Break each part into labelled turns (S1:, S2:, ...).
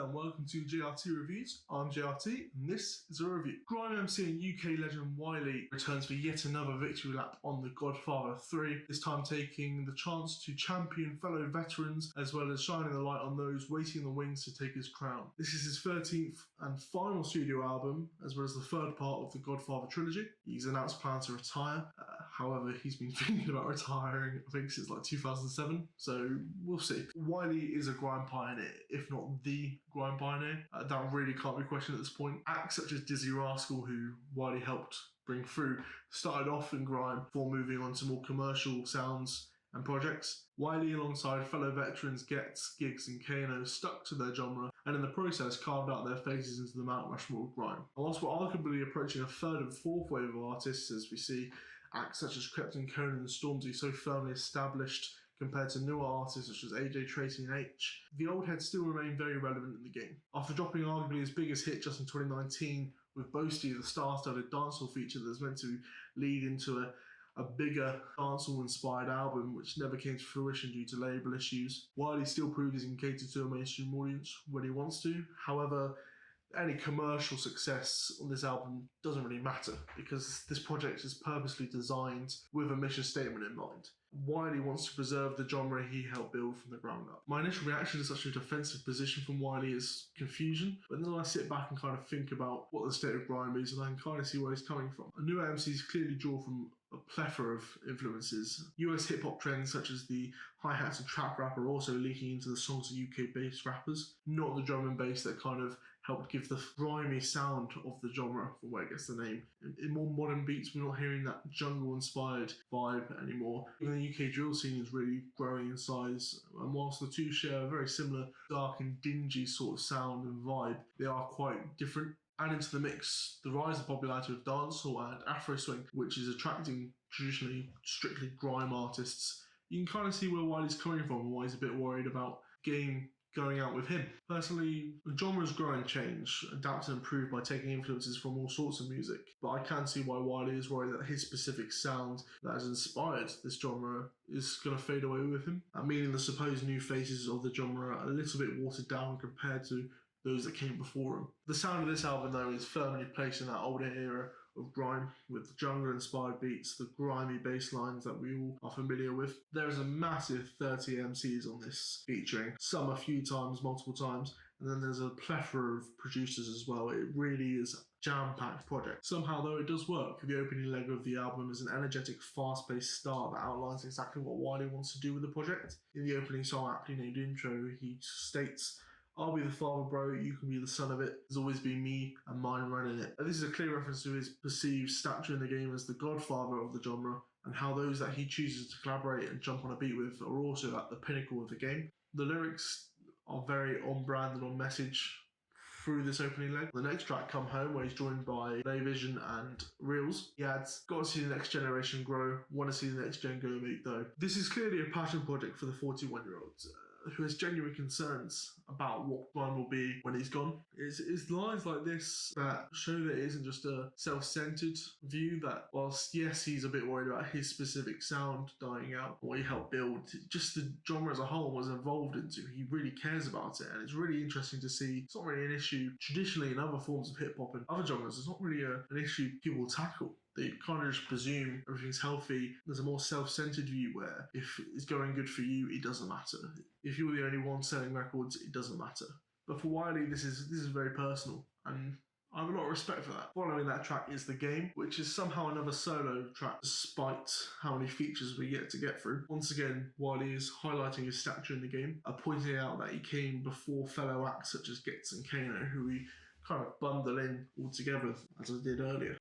S1: there and welcome to JRT Reviews. I'm JRT and this is a review. Grime MC and UK legend Wiley returns for yet another victory lap on the Godfather 3, this time taking the chance to champion fellow veterans as well as shining the light on those waiting in the wings to take his crown. This is his 13th and final studio album as well as the third part of the Godfather trilogy. He's announced plans to retire, however he's been thinking about retiring I think since like 2007, so we'll see. Wiley is a grime pioneer, if not the grime pioneer. That really can't be questioned at this point. Acts such as Dizzy Rascal, who Wiley helped bring through, started off in grime before moving on to more commercial sounds and projects. Wiley, alongside fellow veterans Getz, Giggs and Kano, stuck to their genre and in the process carved out their faces into the Mount Rushmore of grime. And whilst we're arguably approaching a third and fourth wave of artists as we see acts such as Krypton, Conan and Stormzy so firmly established compared to newer artists such as AJ Tracey and H, the old heads still remain very relevant in the game. After dropping arguably his biggest hit just in 2019 with Boasty, the star-studded dancehall feature that's meant to lead into a bigger dancehall-inspired album which never came to fruition due to label issues, Wiley still proves he can cater to a mainstream audience when he wants to. However, any commercial success on this album doesn't really matter because this project is purposely designed with a mission statement in mind. Wiley wants to preserve the genre he helped build from the ground up. My initial reaction to such a defensive position from Wiley is confusion, but then I sit back and kind of think about what the state of grime is and I can kind of see where he's coming from. New MCs clearly draw from a plethora of influences. US hip-hop trends such as the hi-hats and trap rap are also leaking into the songs of UK-based rappers, not the drum and bass that kind of helped give the grimy sound of the genre from where it gets the name. In more modern beats, we're not hearing that jungle-inspired vibe anymore. Even the UK drill scene is really growing in size, and whilst the two share a very similar dark and dingy sort of sound and vibe, they are quite different. Add into the mix the rise of popularity of dancehall and Afro swing, which is attracting traditionally strictly grime artists. You can kind of see where Wiley's coming from and why he's a bit worried about game going out with him. Personally, the genres grow and change, adapt and improve by taking influences from all sorts of music, but I can see why Wiley is worried that his specific sound that has inspired this genre is going to fade away with him, meaning the supposed new faces of the genre are a little bit watered down compared to those that came before him. The sound of this album though is firmly placed in that older era of grime with the jungle-inspired beats, the grimy bass lines that we all are familiar with. There is a massive 30 MCs on this featuring, some a few times, multiple times, and then there's a plethora of producers as well. It really is a jam-packed project. Somehow though it does work. The opening leg of the album is an energetic, fast-paced start that outlines exactly what Wiley wants to do with the project. In the opening song, aptly named Intro, he states, "I'll be the father, bro, you can be the son of it. There's always been me and mine running it." And this is a clear reference to his perceived stature in the game as the godfather of the genre, and how those that he chooses to collaborate and jump on a beat with are also at the pinnacle of the game. The lyrics are very on brand and on message through this opening leg. The next track, Come Home, where he's joined by Lay Vision and Reels, he adds, "Got to see the next generation grow, want to see the next gen go mate though." This is clearly a passion project for the 41-year-old. Who has genuine concerns about what grime will be when he's gone. It's lines like this that show that it isn't just a self-centered view, that whilst yes he's a bit worried about his specific sound dying out, what he helped build, just the genre as a whole was evolved into, he really cares about it, and it's really interesting to see. It's not really an issue traditionally in other forms of hip-hop and other genres. It's not really an issue people tackle. They kind of just presume everything's healthy. There's a more self-centered view where if it's going good for you, it doesn't matter. If you're the only one selling records, it doesn't matter. But for Wiley, this is very personal, and I have a lot of respect for that. Following that track is The Game, which is somehow another solo track, despite how many features we get to get through. Once again, Wiley is highlighting his stature in the game, pointing out that he came before fellow acts such as Getz and Kano, who we kind of bundle in all together, as I did earlier.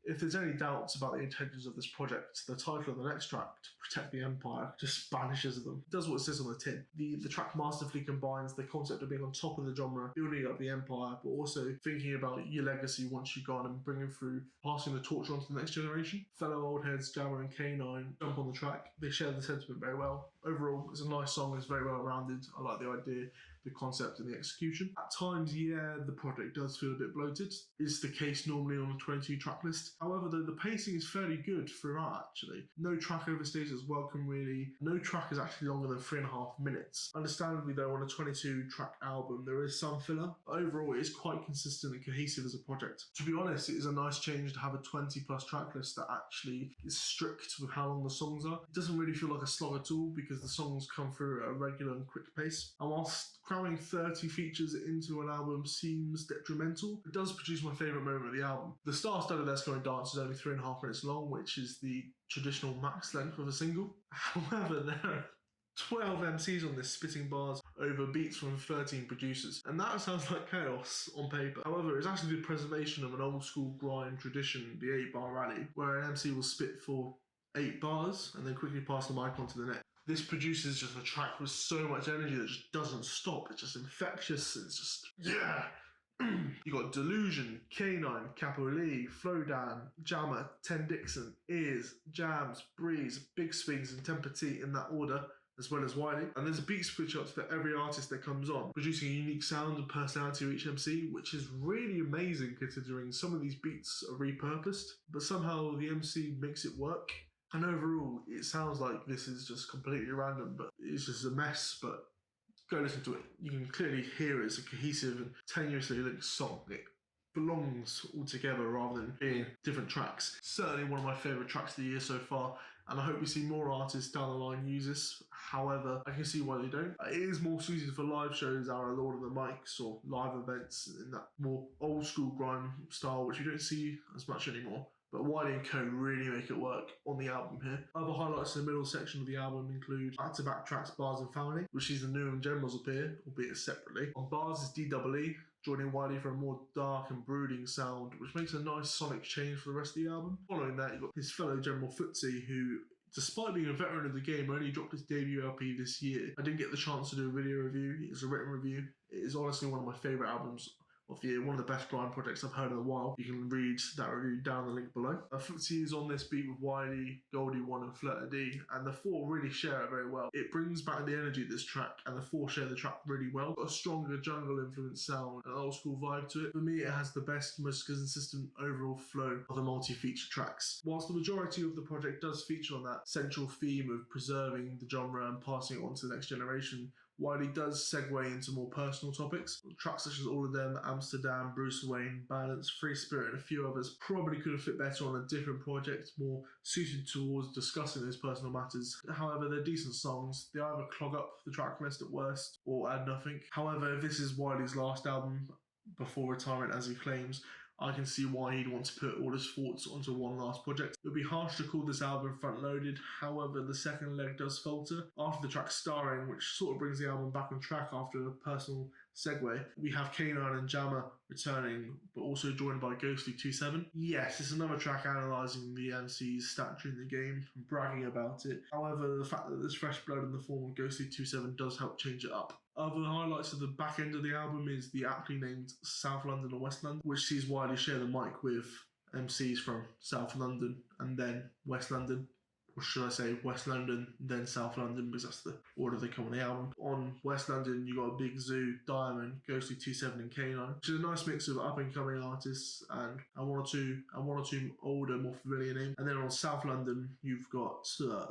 S1: If there's any doubts about the intentions of this project, the title of the next track, To Protect the Empire, just banishes them. It does what it says on the tin. The track masterfully combines the concept of being on top of the genre, building up the empire, but also thinking about your legacy once you're gone and bringing through, passing the torch on to the next generation. Fellow old heads, Jammer and K9, jump on the track. They share the sentiment very well. overall, it's a nice song. It's very well rounded. I like the idea, the concept, and the execution. At times, yeah, the project does feel a bit bloated. It's the case normally on a 22 track list. However, the pacing is fairly good throughout, actually. No track overstays its welcome, really. No track is actually longer than 3.5 minutes. Understandably, though, on a 22 track album, there is some filler. But overall, it is quite consistent and cohesive as a project. To be honest, it is a nice change to have a 20 plus track list that actually is strict with how long the songs are. It doesn't really feel like a slog at all because the songs come through at a regular and quick pace. And whilst cramming 30 features into an album seems detrimental, it does produce my favourite moment of the album. The star-studded Eskimo Dance is only 3.5 minutes long, which is the traditional max length of a single. However, there are 12 MCs on this spitting bars over beats from 13 producers, and that sounds like chaos on paper. However, it's actually the preservation of an old school grime tradition, the 8-bar rally, where an MC will spit for 8 bars and then quickly pass the mic on to the next. This produces just a track with so much energy that just doesn't stop. It's just infectious. It's just, yeah. You got Delusion, K9, Capo Lee, Flowdan, Jammer, Ten Dixon, Ears, Jams, Breeze, Big Spings, and Temper T in that order, as well as Wiley. And there's a beat switch ups for every artist that comes on, producing a unique sound and personality of each MC, which is really amazing considering some of these beats are repurposed, but somehow the MC makes it work. And overall, it sounds like this is just completely random, but it's just a mess. But go listen to it. You can clearly hear it's a cohesive and tenuously linked song. It belongs all together rather than being different tracks. Certainly one of my favourite tracks of the year so far, and I hope we see more artists down the line use this. However, I can see why they don't. It is more suited for live shows, our Lord of the Mics, or live events in that more old school grime style, which you don't see as much anymore. But Wiley & Co really make it work on the album here. Other highlights in the middle section of the album include back-to-back tracks Bars and Family, which sees the new and generals appear, albeit separately. On Bars is DEE, joining Wiley for a more dark and brooding sound, which makes a nice sonic change for the rest of the album. Following that, you've got his fellow General Footsie, who, despite being a veteran of the game, only dropped his debut LP this year. I didn't get the chance to do a video review. It's a written review. It is honestly one of my favourite albums of the year, one of the best grime projects I've heard in a while. You can read that review down the link below. Footsie is on this beat with Wiley, Goldie One and Flirta D, and the four really share it very well. It brings back the energy of this track, and the four share the track really well. Got a stronger jungle influence sound and an old school vibe to it. For me, it has the best, most consistent overall flow of the multi-feature tracks. Whilst the majority of the project does feature on that central theme of preserving the genre and passing it on to the next generation, Wiley does segue into more personal topics. Tracks such as Alla Dem, Amsterdam, Bruce Wayne, Balance, Free Spirit, and a few others probably could have fit better on a different project, more suited towards discussing those personal matters. However, they're decent songs. They either clog up the track list at worst or add nothing. However, if this is Wiley's last album before retirement, as he claims, I can see why he'd want to put all his thoughts onto one last project. It would be harsh to call this album front-loaded, however the second leg does falter. After the track Starring, which sort of brings the album back on track after a personal segue, we have K9 and Jammer returning, but also joined by Ghostly27. Yes, it's another track analysing the MC's stature in the game and bragging about it. However, the fact that there's fresh blood in the form of Ghostly27 does help change it up. Other highlights of the back end of the album is the aptly named South London and West London, which sees Wiley share the mic with MCs from South London and then West London. Or should I say West London, then South London, because that's the order they come on the album. On West London, you got Big Zoo, Diamond, Ghostly27 and K9, which is a nice mix of up-and-coming artists and one or two older, more familiar names. And then on South London, you've got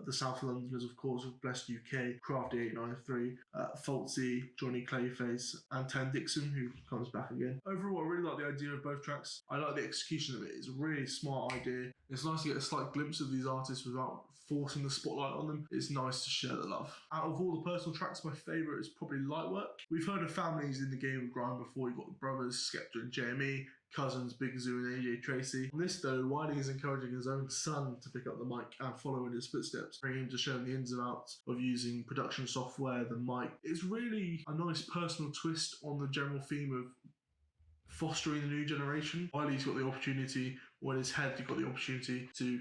S1: the South Londoners, of course, with Blessed UK, Crafty893, Falsey, Johnny Clayface, and Ten Dixon, who comes back again. Overall, I really like the idea of both tracks. I like the execution of it. It's a really smart idea. It's nice to get a slight glimpse of these artists without forcing the spotlight on them. It's nice to share the love. Out of all the personal tracks, my favourite is probably Lightwork. We've heard of families in the game of grime before. You've got the brothers, Skepta and JME, cousins, Big Zoo and AJ Tracy. On this though, Wiley is encouraging his own son to pick up the mic and follow in his footsteps, bringing him to show him the ins and outs of using production software, the mic. It's really a nice personal twist on the general theme of fostering the new generation. Wiley's got the opportunity, or in his head, he got the opportunity to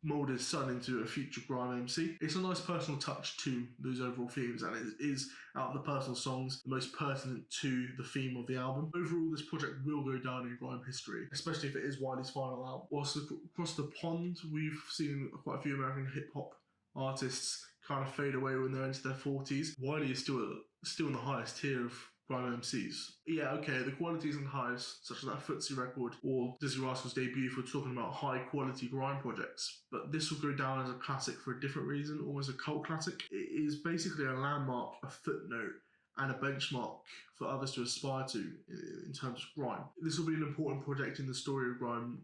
S1: mould his son into a future grime MC. It's a nice personal touch to those overall themes, and it is, out of the personal songs, the most pertinent to the theme of the album. Overall, this project will go down in grime history, especially if it is Wiley's final album. Whilst across the pond, we've seen quite a few American hip-hop artists kind of fade away when they're into their 40s. Wiley is still in the highest tier of grime MCs. Yeah, okay, the quality isn't highest, such as that Footsie record or Dizzy Rascal's debut if we're talking about high quality grime projects. But this will go down as a classic for a different reason, almost a cult classic. It is basically a landmark, a footnote, and a benchmark for others to aspire to in terms of grime. This will be an important project in the story of grime,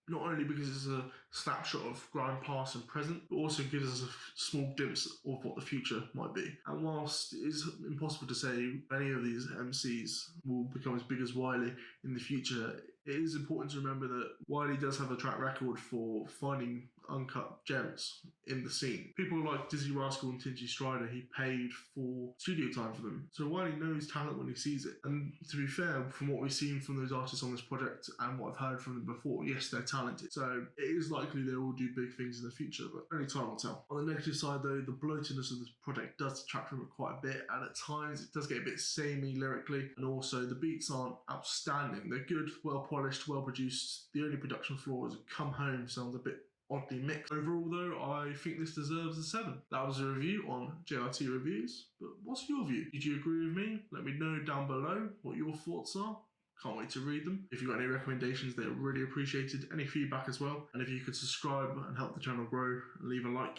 S1: not only because it's a snapshot of grime past and present, but also gives us a small glimpse of what the future might be. And whilst it is impossible to say any of these MCs will become as big as Wiley in the future, it is important to remember that Wiley does have a track record for finding uncut gems in the scene. People like Dizzy Rascal and Tingy Strider, he paid for studio time for them. So Wiley knows talent when he sees it. And to be fair, from what we've seen from those artists on this project and what I've heard from them before, yes, they're talented. So it is likely they will do big things in the future, but only time will tell. On the negative side though, the bloatedness of this project does detract from it quite a bit, and at times it does get a bit samey lyrically, and also the beats aren't outstanding. They're good, well polished, well produced. The only production flaw is Come Home sounds a bit oddly mixed. Overall though, I think this deserves a 7. That was a review on JRT Reviews, but what's your view? Did you agree with me? Let me know down below what your thoughts are. Can't wait to read them. If you've got any recommendations, they're really appreciated. Any feedback as well. And if you could subscribe and help the channel grow and leave a like,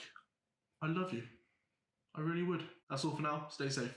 S1: I love you. I really would. That's all for now. Stay safe.